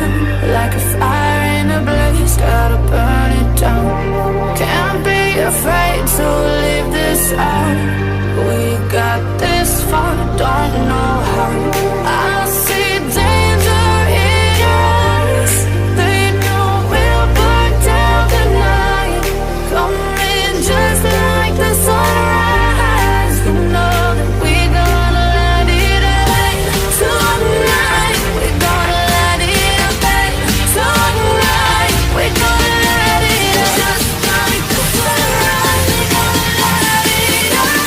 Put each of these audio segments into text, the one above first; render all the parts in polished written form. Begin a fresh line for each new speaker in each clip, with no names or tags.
down like a fire in a blaze, gotta burn it down. Can't be afraid to leave this out. We got this far, don't know how. I see danger in your eyes. They know we'll burn down the night. Coming just like the sunrise. You know that we're gonna let it rain tonight. We're gonna let it rain tonight. We're gonna let it just like the sunrise. We're gonna let it rain.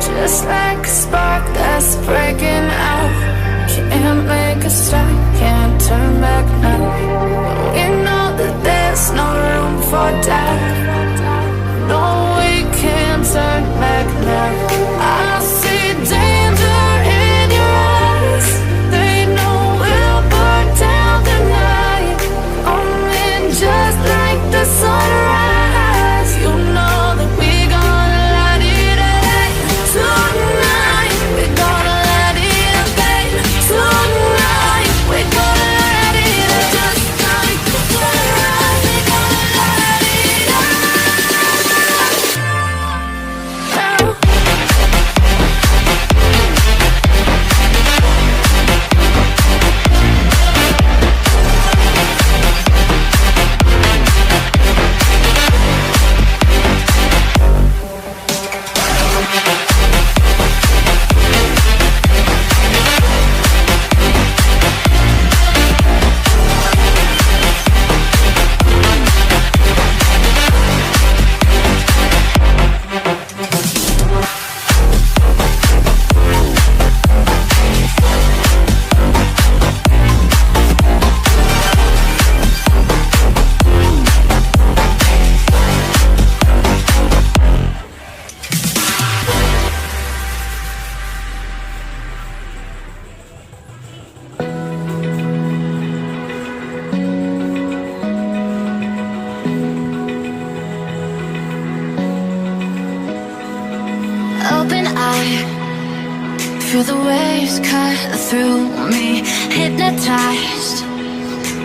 Just like a spark that's breaking out. Can't make a stop, can't turn back now. We know that there's no room for doubt. No, we can't turn back now. I see danger in your eyes. They know we'll burn down the night. Coming just like the sunrise. You know that we're gonna let it rain tonight. We're gonna let it rain tonight. We're gonna let it just like the sunrise. We're gonna let it rain.
Open eye, feel the waves cut through me. Hypnotized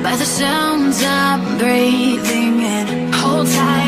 by the sounds I'm breathing in. Hold tight.